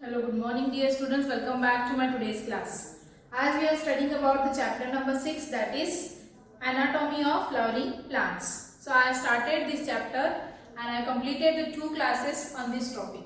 Hello, good morning dear students. Welcome back to my today's class. As we are studying about the chapter number 6, that is Anatomy of Flowering Plants. So I have started this chapter and I completed the 2 classes on this topic.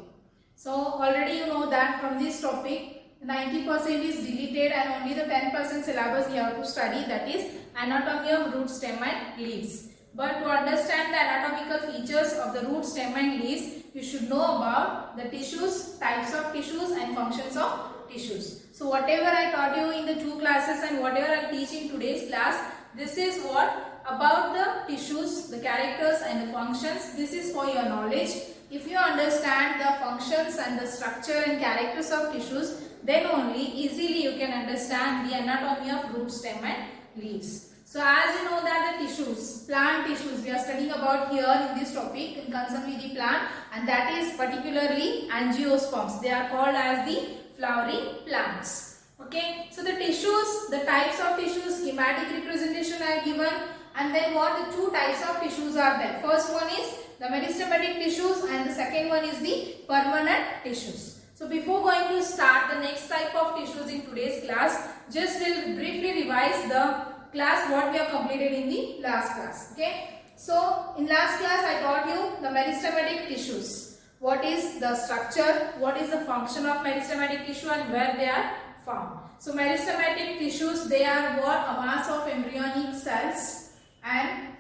So already you know that from this topic 90% is deleted and only the 10% syllabus you have to study, that is Anatomy of Root, Stem and Leaves. But to understand the anatomical features of the root, stem and leaves, you should know about the tissues, types of tissues and functions of tissues. So whatever I taught you in the 2 classes and whatever I teach in today's class, this is what about the tissues, the characters and the functions. This is for your knowledge. If you understand the functions and the structure and characters of tissues, then only easily you can understand the anatomy of root, stem and leaves. So as you know that the tissues, plant tissues, we are studying about here in this topic in concern with the plant, and that is particularly angiosperms. They are called as the flowering plants. Okay. So the tissues, the types of tissues, schematic representation are given, and then what the 2 types of tissues are there. First one is the meristematic tissues and the second one is the permanent tissues. So before going to start the next type of tissues in today's class, just will briefly revise the class what we have completed in the last class. Okay. So in last class I taught you the meristematic tissues. What is the structure, what is the function of meristematic tissue and where they are found. So meristematic tissues, they are what? A mass of embryonic cells and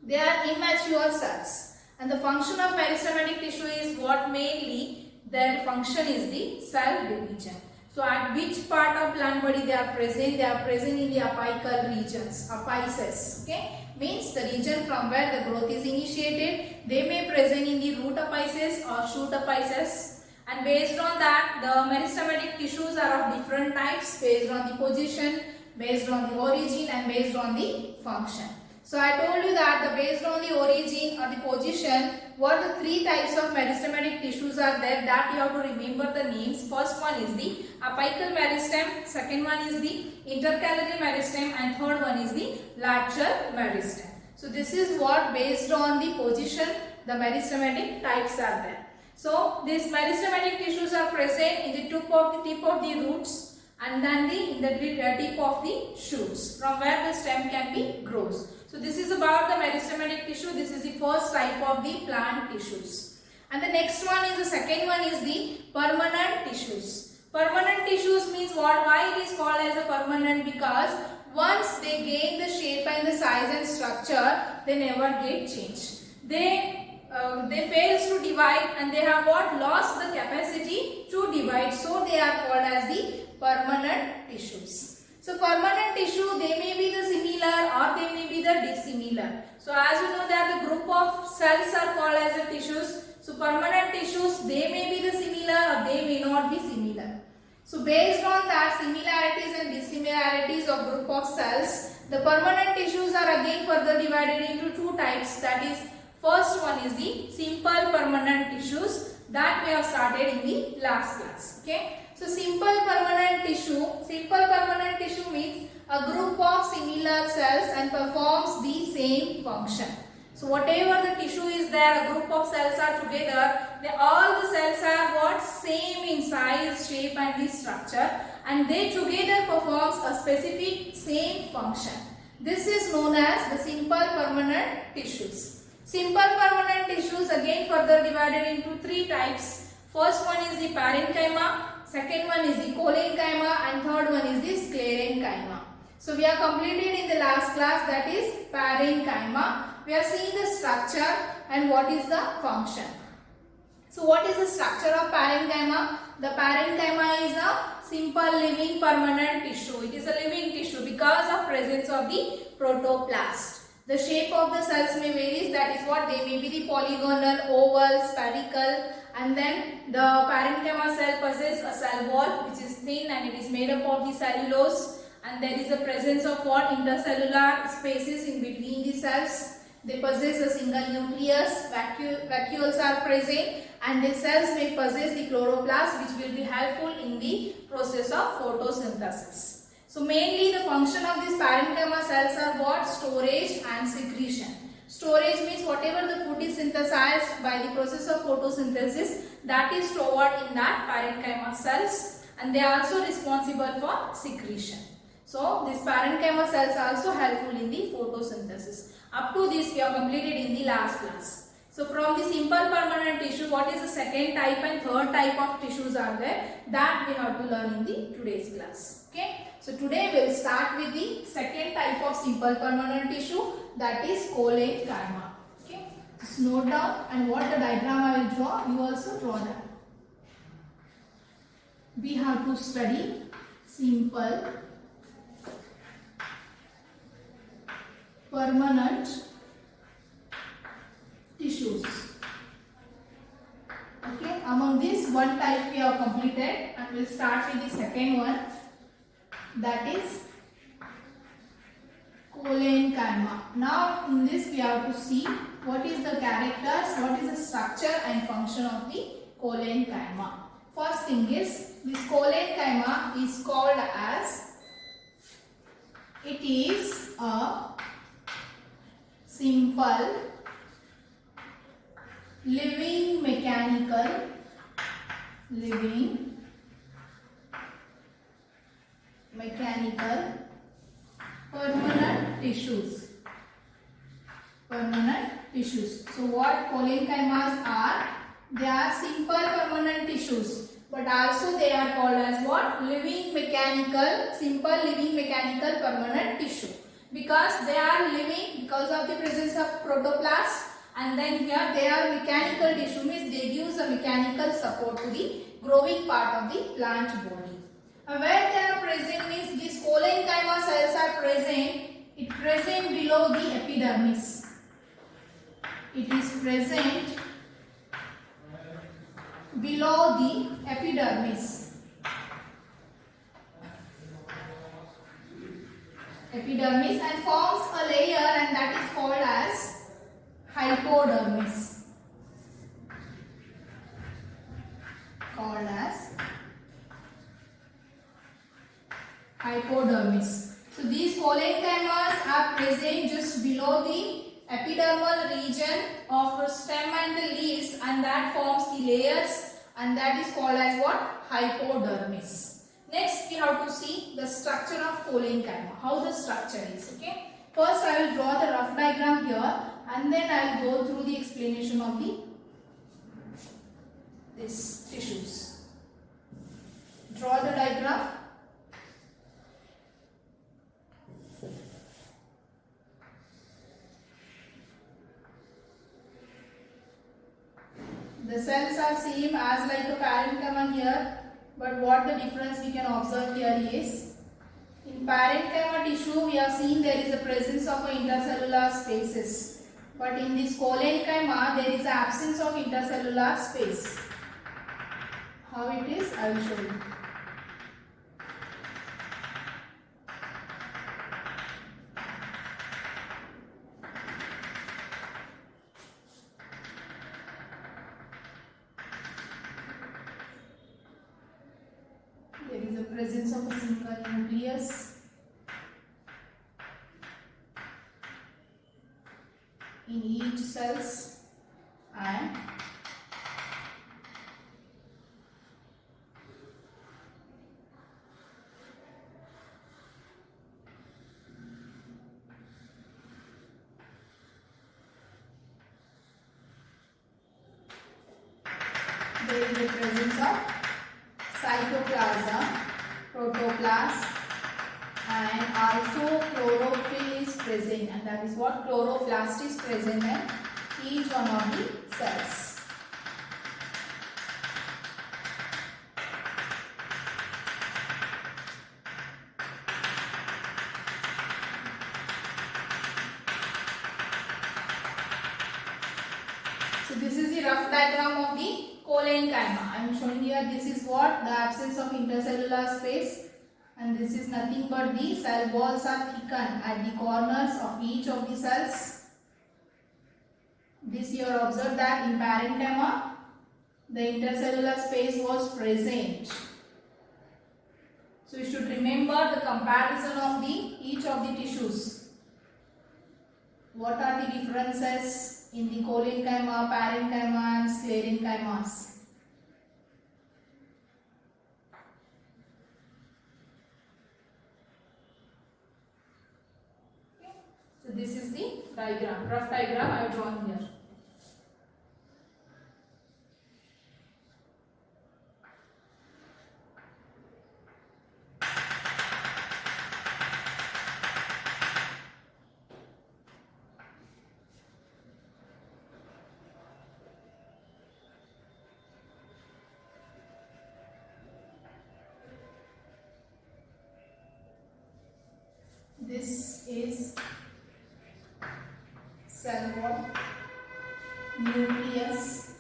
they are immature cells. And the function of meristematic tissue is what? Mainly their function is the cell division. So at which part of plant body they are present? They are present in the apical regions, apices. Okay, means the region from where the growth is initiated. They may present in the root apices or shoot apices. And based on that, the meristematic tissues are of different types based on the position, based on the origin and based on the function. So I told you that based on the origin or the position, what the 3 types of meristematic tissues are there, that you have to remember the names. First one is the apical meristem, second one is the intercalary meristem and third one is the lateral meristem. So this is what based on the position the meristematic types are there. So these meristematic tissues are present in the tip of the roots and then in the tip of the shoots from where the stem can be grows. So this is about the meristematic tissue. This is the first type of the plant tissues. And the next one is the second one is the permanent tissues. Permanent tissues means what? Why it is called as a permanent? Because once they gain the shape and the size and structure, they never get changed. They fails to divide and they have what? Lost the capacity to divide. So they are called as the permanent tissues. So permanent tissue, they may be the similar or they may be the dissimilar. So as you know that the group of cells are called as the tissues. So permanent tissues, they may be the similar or they may not be similar. So based on that similarities and dissimilarities of group of cells, the permanent tissues are again further divided into 2 types. That is, first one is the simple permanent tissues that we have started in the last class. Okay. So simple permanent tissue means a group of similar cells and performs the same function. So whatever the tissue is there, a group of cells are together, all the cells are what? Same in size, shape and the structure, and they together performs a specific same function. This is known as the simple permanent tissues. Simple permanent tissues again further divided into 3 types. First one is the parenchyma, second one is the collenchyma and third one is the sclerenchyma. So we have completed in the last class, that is parenchyma. We have seen the structure and what is the function. So what is the structure of parenchyma? The parenchyma is a simple living permanent tissue. It is a living tissue because of presence of the protoplast. The shape of the cells may vary, that is what? They may be the polygonal, oval, spherical, and then the parenchyma cell possesses a cell wall which is thin and it is made up of the cellulose, and there is a presence of what? Intercellular spaces in between the cells. They possess a single nucleus, vacuoles are present, and the cells may possess the chloroplast which will be helpful in the process of photosynthesis. So mainly the function of these parenchyma cells are what? Storage and secretion. Storage means whatever the food is synthesized by the process of photosynthesis, that is stored in that parenchyma cells, and they are also responsible for secretion. So these parenchyma cells are also helpful in the photosynthesis. Up to this we have completed in the last class. So from the simple permanent tissue, what is the second type and third type of tissues are there, that we have to learn in the today's class. Okay. So today we will start with the second type of simple permanent tissue, that is collenchyma. Okay. Just note down, and what the diagram I will draw, you also draw that. We have to study simple permanent tissues. Okay, among this one type we have completed, and we'll start with the second one, that is collenchyma. Now in this we have to see what is the characters, what is the structure and function of the collenchyma. First thing is, this collenchyma is called as, it is a simple living mechanical permanent tissues. So what collenchymas are? They are simple permanent tissues, but also they are called as what? Simple living mechanical permanent tissue, because they are living because of the presence of protoplast, and then here they are mechanical tissue, means they give a mechanical support to the growing part of the plant body. Where they are present means these collenchyma cells are present below the epidermis. It is present below the epidermis. And forms a layer, and that is called as hypodermis. So these collenchymas are present just below the epidermal region of stem and the leaves, and that forms the layers, and that is called as what? Hypodermis. Next we have to see the structure of collenchyma, how the structure is. Okay. First I will draw the rough diagram here, and then I will go through the explanation of these tissues. Draw the diagram. The cells are same as like a parenchyma here, but what the difference we can observe here is, in parenchyma tissue we have seen there is a presence of intercellular spaces, but in this collenchyma there is absence of intercellular space. How it is, I will show you. There is a presence of a single nucleus in each cells, and there is a presence of cytoplasm, protoplast, and also chlorophyll is present, and that is what? Chloroplast is present in each one of the cells. So this is the rough diagram of the collenchyma. I am showing here, this is what? The absence of intercellular space, and this is nothing but the cell walls are thickened at the corners of each of the cells. This you have observed that in parenchyma the intercellular space was present. So you should remember the comparison of each of the tissues. what are the differences in the collenchyma, parenchyma and sclerenchymas? So this is the diagram, rough diagram I have drawn here. This is cell wall, nucleus.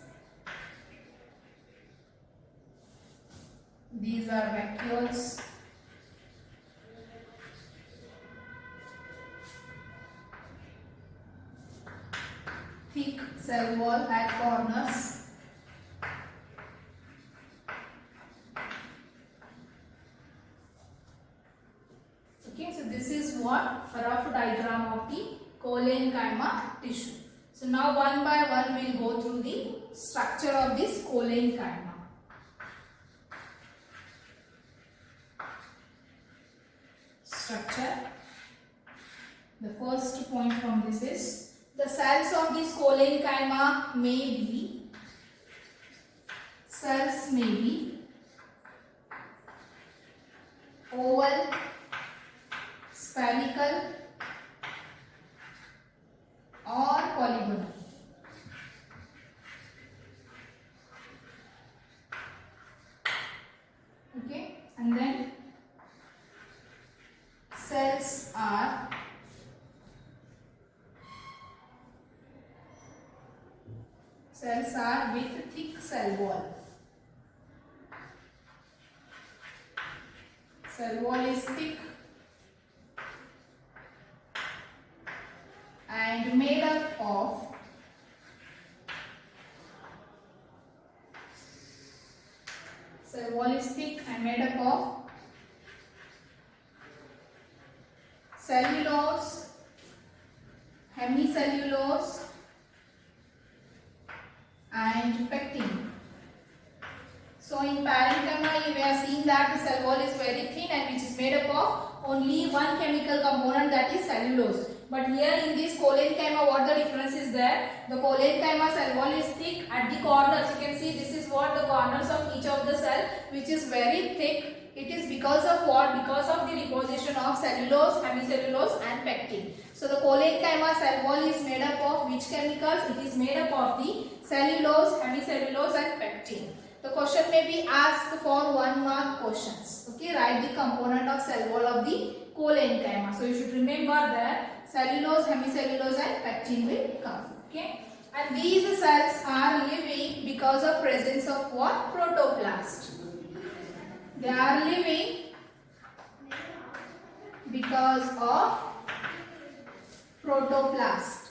These are vacuoles. Thick cell wall at corners. Okay, so this is what a rough diagram of the collenchyma tissue. So now one by one we will go through the structure of this collenchyma. Structure. The first point from this is the cells of this collenchyma cells may be oval, spherical or polygonal. Okay, and then cells are with thick cell wall. Cell wall is thick and made up of cellulose, hemicellulose and pectin. So in parenchyma we have seen that the cell wall is very thin and which is made up of only one chemical component, that is cellulose. But here in this collenchyma, what the difference is there? The collenchyma cell wall is thick at the corners. You can see this is what the corners of each of the cell, which is very thick. It is because of what? Because of the deposition of cellulose, hemicellulose and pectin. So the collenchyma cell wall is made up of which chemicals? It is made up of the cellulose, hemicellulose and pectin. The question may be asked for 1 mark questions. Okay, write the component of cell wall of the collenchyma. So you should remember that cellulose, hemicellulose and pectin will come. Okay, and these cells are living because of presence of what? Protoplast. They are living because of protoplast.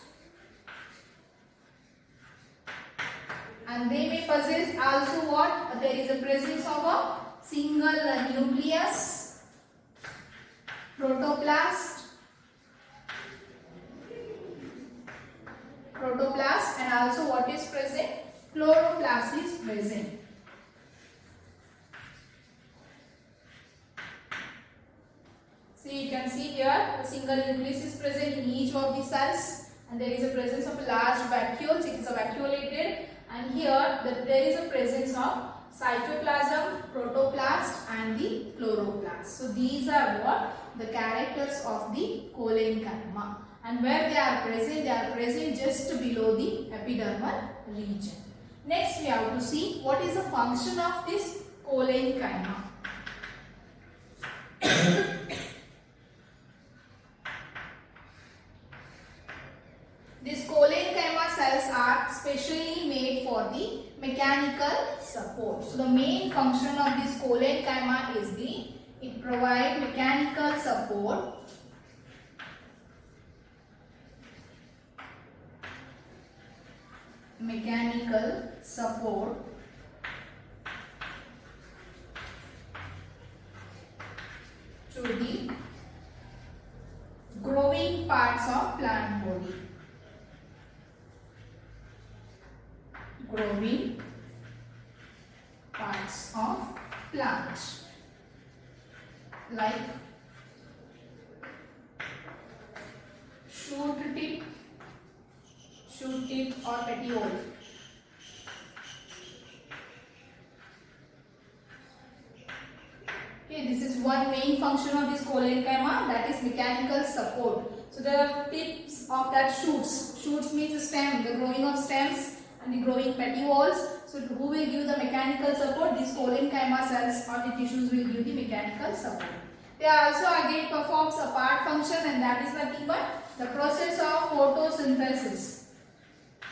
And they may possess also what? There is a presence of a single nucleus, protoplast, and also what is present? Chloroplast is present. See, you can see here a single nucleus is present in each of the cells and there is a presence of large vacuoles. It is a vacuolated, and here there is a presence of cytoplasm, protoplast and the chloroplast. So these are what? The characters of the collenchyma. And where they are present just below the epidermal region. Next we have to see what is the function of this collenchyma. These collenchyma cells are specially made for the mechanical support. So the main function of this collenchyma is it provides mechanical support to the growing parts of plant body. plant, like shoot tip or petiole. Okay, this is one main function of this collenchyma, that is mechanical support. So the tips of that shoots means stem, the growing of stems and the growing petioles. So who will give the mechanical support? These collenchyma cells or the tissues will give the mechanical support. They also again performs a part function, and that is nothing but the process of photosynthesis.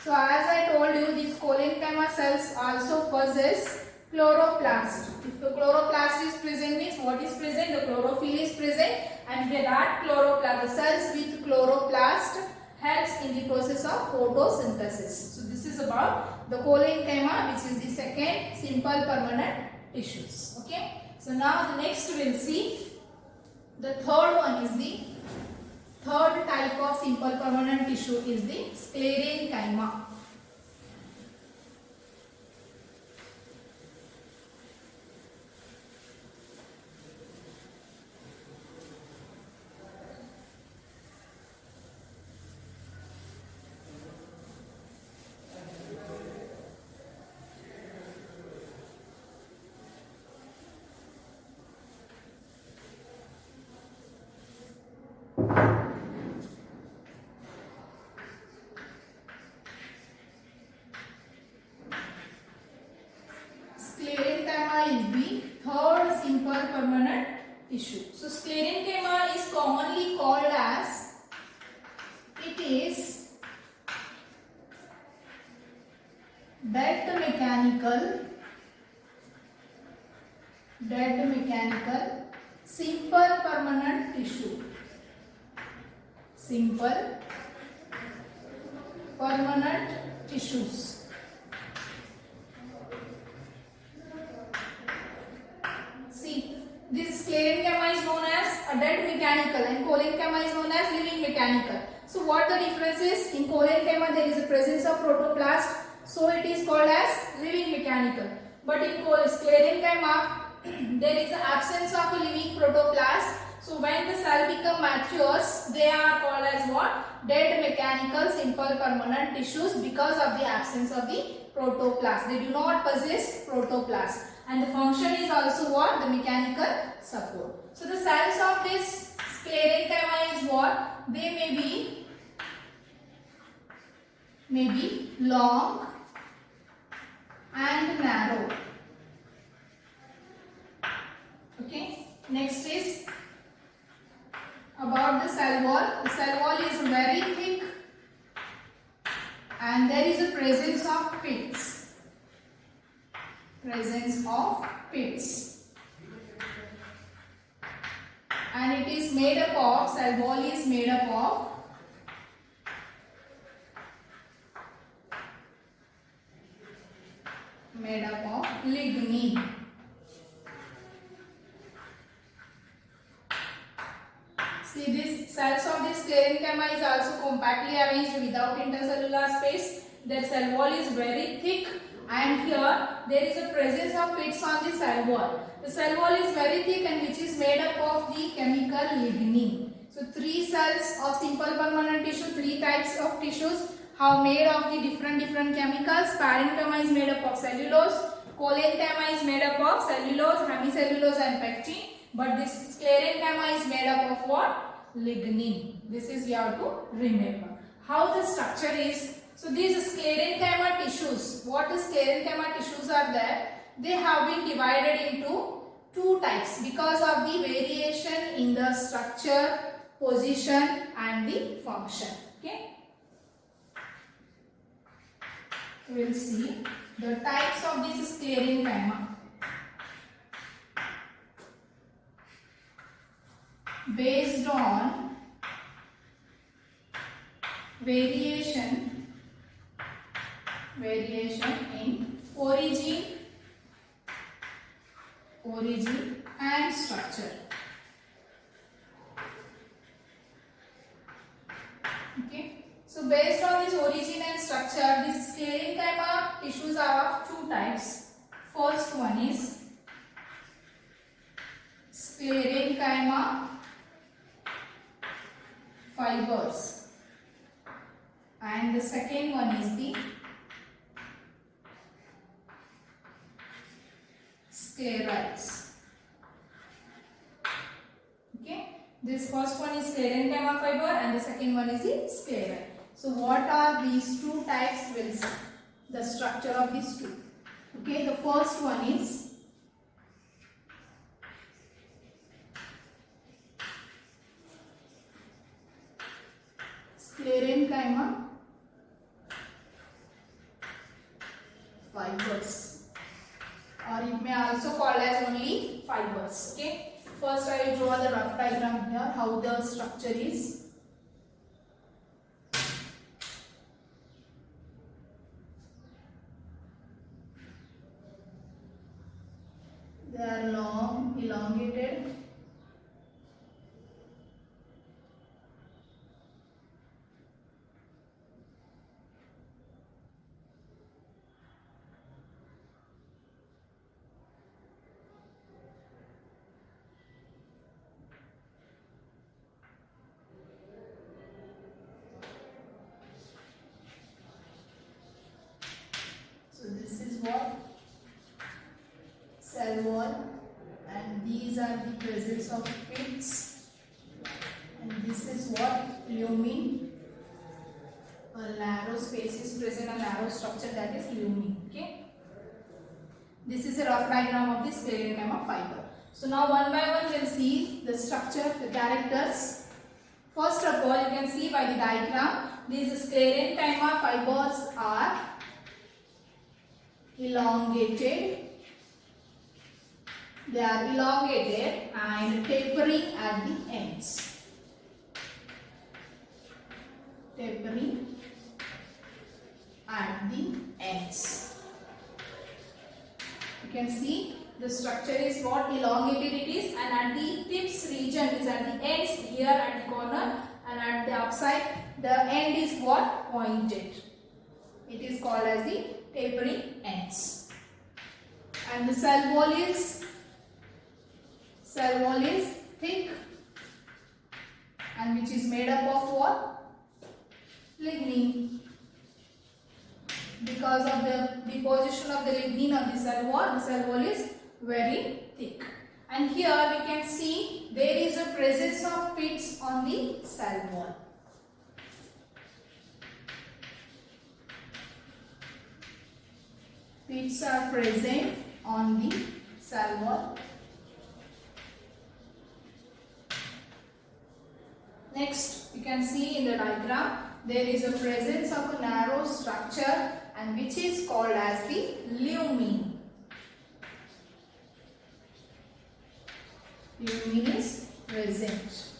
So as I told you, these collenchyma cells also possess chloroplast. If the chloroplast is present, means what is present? The chlorophyll is present, and that chloroplast, the cells with chloroplast helps in the process of photosynthesis. So this is about the collenchyma, which is the second simple permanent tissues. Okay. So now the next we will see the third one is the third type of simple permanent tissue is the sclerenchyma. Sclerenchyma is the third simple permanent tissue. So sclerenchyma is commonly called as, it is dead mechanical simple permanent tissue. Simple permanent tissues. This sclerenchyma is known as a dead mechanical and collenchyma is known as living mechanical. So what the difference is? In collenchyma there is a presence of protoplast, so it is called as living mechanical. But in sclerenchyma there is an absence of a living protoplast. So when the cell become matures, they are called as what? Dead mechanical simple permanent tissues, because of the absence of the protoplast. They do not possess protoplast. And the function is also what? The mechanical support. So the cells of this sclerenchyma is what? They may be long and narrow. Okay. Next is about the cell wall. The cell wall is very thick and there is a presence of pits. And it is made up of, cell wall is made up of lignin. See, these cells of this sclerenchyma is also compactly arranged without intercellular space. Their cell wall is very thick, and here there is a presence of pits on the cell wall. The cell wall is very thick and which is made up of the chemical lignin. So three cells of simple permanent tissue, three types of tissues have made of the different chemicals. Parenchyma is made up of cellulose, collenchyma is made up of cellulose, hemicellulose and pectin. But this sclerenchyma is made up of what? Lignin. This is we have to remember. How the structure is. So these sclerenchyma tissues, what the sclerenchyma tissues are there? They have been divided into two types because of the variation in the structure, position and the function. Okay. We will see the types of this sclerenchyma. Based on variation in origin and structure. Okay. So based on this origin and structure, these sclerenchyma tissues are of two types. First one is sclerenchyma fibers, and the second one is the sclerites. Okay, this first one is sclerenchyma fiber and the second one is the sclerite. So what are these two types? We'll see the structure of these two. Okay, the first one is sclerenchyma fibers, or it may also called as only fibers. Okay, first I will draw the rough diagram here how the structure is. They are long, elongated. So this is what cell wall, and these are the presence of pits, and this is what lumen, a narrow space is present, a narrow structure, that is lumen. Okay, this is a rough diagram of the sclerenchyma fiber. So now one by one we'll see the structure, the characters. First of all, you can see by the diagram, these sclerenchyma fibers are elongated. They are elongated and tapering at the ends. Tapering at the ends. You can see the structure is what elongated it is, and at the tips region is at the ends, here at the corner, and at the upside the end is what? Pointed. It is called as the tapering ends. And the cell wall is thick, and which is made up of what? Lignin. Because of the deposition of the lignin on the cell wall is very thick. And here we can see there is a presence of pits on the cell wall. Pits are present on the cell wall. Next, you can see in the diagram there is a presence of a narrow structure, and which is called as the lumen. Lumen is present.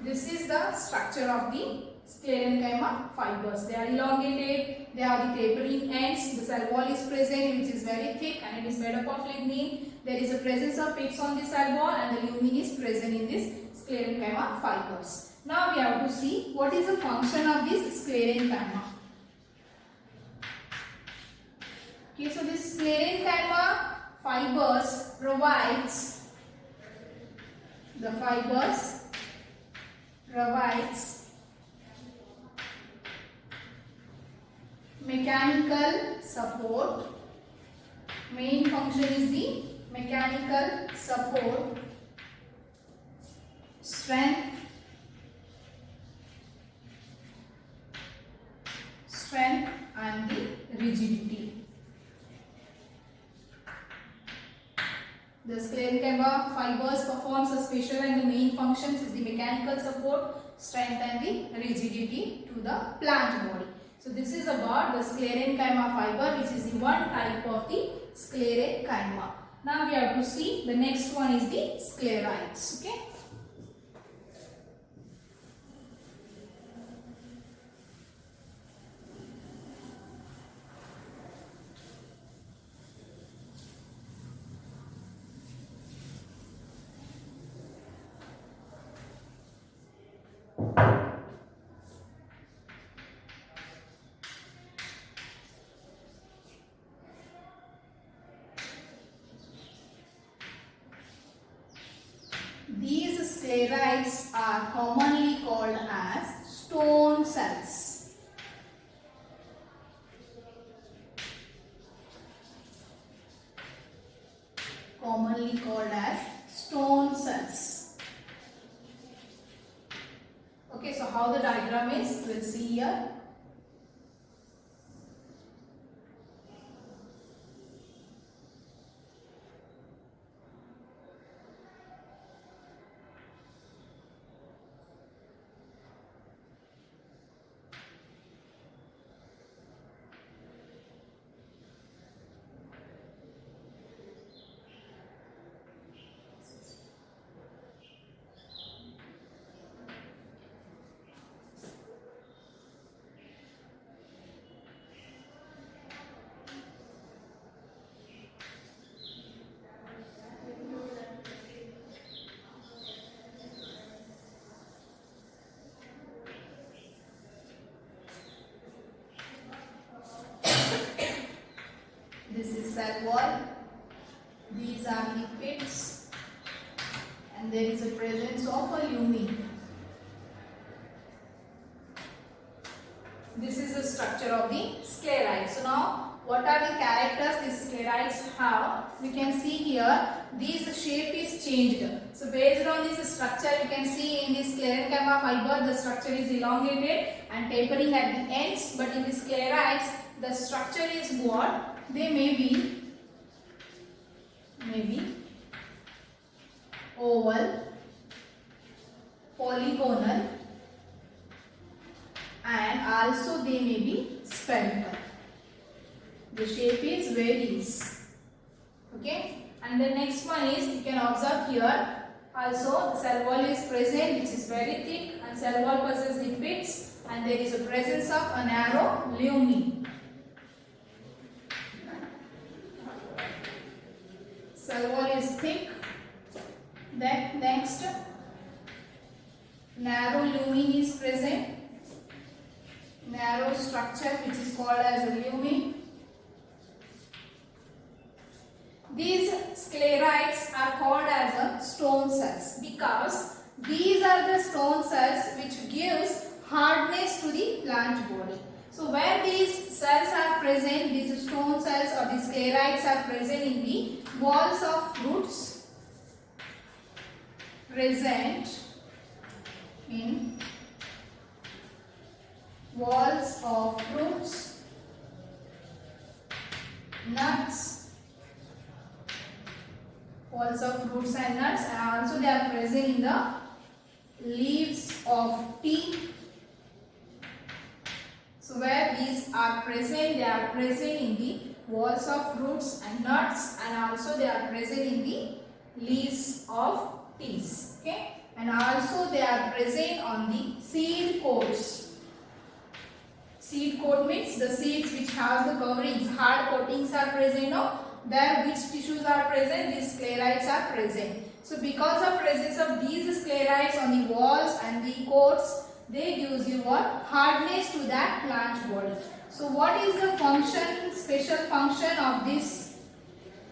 This is the structure of the sclerenchyma fibers. They are elongated, they have the tapering ends, the cell wall is present which is very thick and it is made up of lignin. There is a presence of pits on the cell wall and the lumen is present in this sclerenchyma fibers. Now we have to see what is the function of this sclerenchyma. Okay, so this sclerenchyma fibers provides mechanical support. Main function is the mechanical support, strength and the rigidity. The sclerenchyma fibers performs a special and the main functions is the mechanical support, strength and the rigidity to the plant body. So this is about the sclerenchyma fiber, which is the one type of the sclerenchyma. Now we have to see the next one is the sclerites. Okay. sclerites are commonly called as stone cells. Commonly called as stone cells. Okay, so how the diagram is, we'll see here. This is cell wall. These are the pits, and there is a presence of a lumen. This is the structure of the sclerites. So now, what are the characters these sclerites have? We can see here, this shape is changed. So based on this structure, you can see in this sclerenchyma fiber, the structure is elongated and tapering at the ends. But in the sclerites, the structure is what? They may be oval, polygonal, and also they may be spherical. The shape is varies. Okay, and the next one is, you can observe here also the cell wall is present, which is very thick, and cell wall possesses the pits, and there is a presence of a narrow lumen. Cell wall is thick. Then next, narrow lumen is present. Narrow structure which is called as a lumen. These sclerites are called as a stone cells because these are the stone cells which gives hardness to the plant body. So where these cells are present, these stone cells or the sclerites are present in the walls of fruits, present in walls of fruits, nuts, walls of fruits and nuts, and also they are present in the leaves of tea. So where these are present, they are present in the walls of fruits and nuts, and also they are present in the leaves of teas. Okay, and also they are present on the seed coats. Seed coat means the seeds which have the coverings, hard coatings are present. No? There which tissues are present, these sclerites are present. So because of presence of these sclerites on the walls and the coats, they gives you what? Hardness to that plant body. So what is the function, special function of these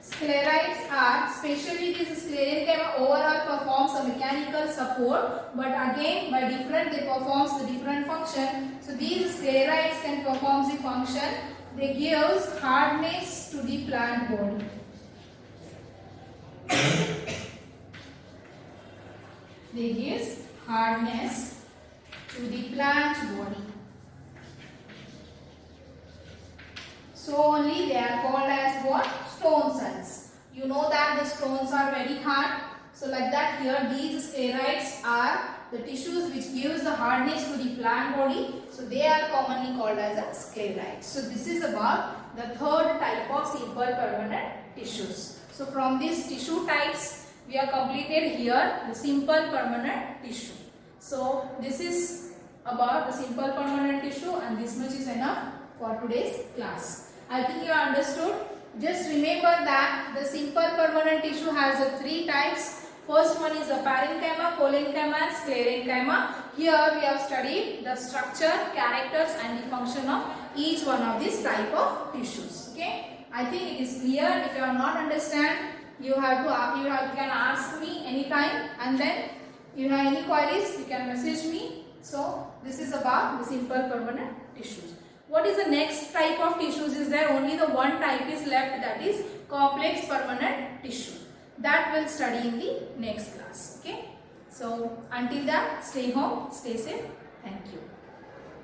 sclerites are, especially this sclerenchyma overall performs a mechanical support, but again by different they performs the different function. So these sclerites can perform the function, they gives hardness to the plant body. They gives hardness to the plant body. So only they are called as what? Stone cells. You know that the stones are very hard. So like that here these sclerites are the tissues which gives the hardness to the plant body. So they are commonly called as a sclerites. So this is about the third type of simple permanent tissues. So from these tissue types we have completed here the simple permanent tissue. So this is about the simple permanent tissue, and this much is enough for today's class. I think you understood. Just remember that the simple permanent tissue has three types. First one is the parenchyma, collenchyma and sclerenchyma. Here we have studied the structure, characters and the function of each one of these type of tissues. Okay, I think it is clear. If you are not understand, you can ask me anytime, and then If you have any queries, you can message me. So this is about the simple permanent tissues. What is the next type of tissues? Is there only the one type is left, that is complex permanent tissue. That we'll study in the next class. Okay. So until then, stay home, stay safe. Thank you.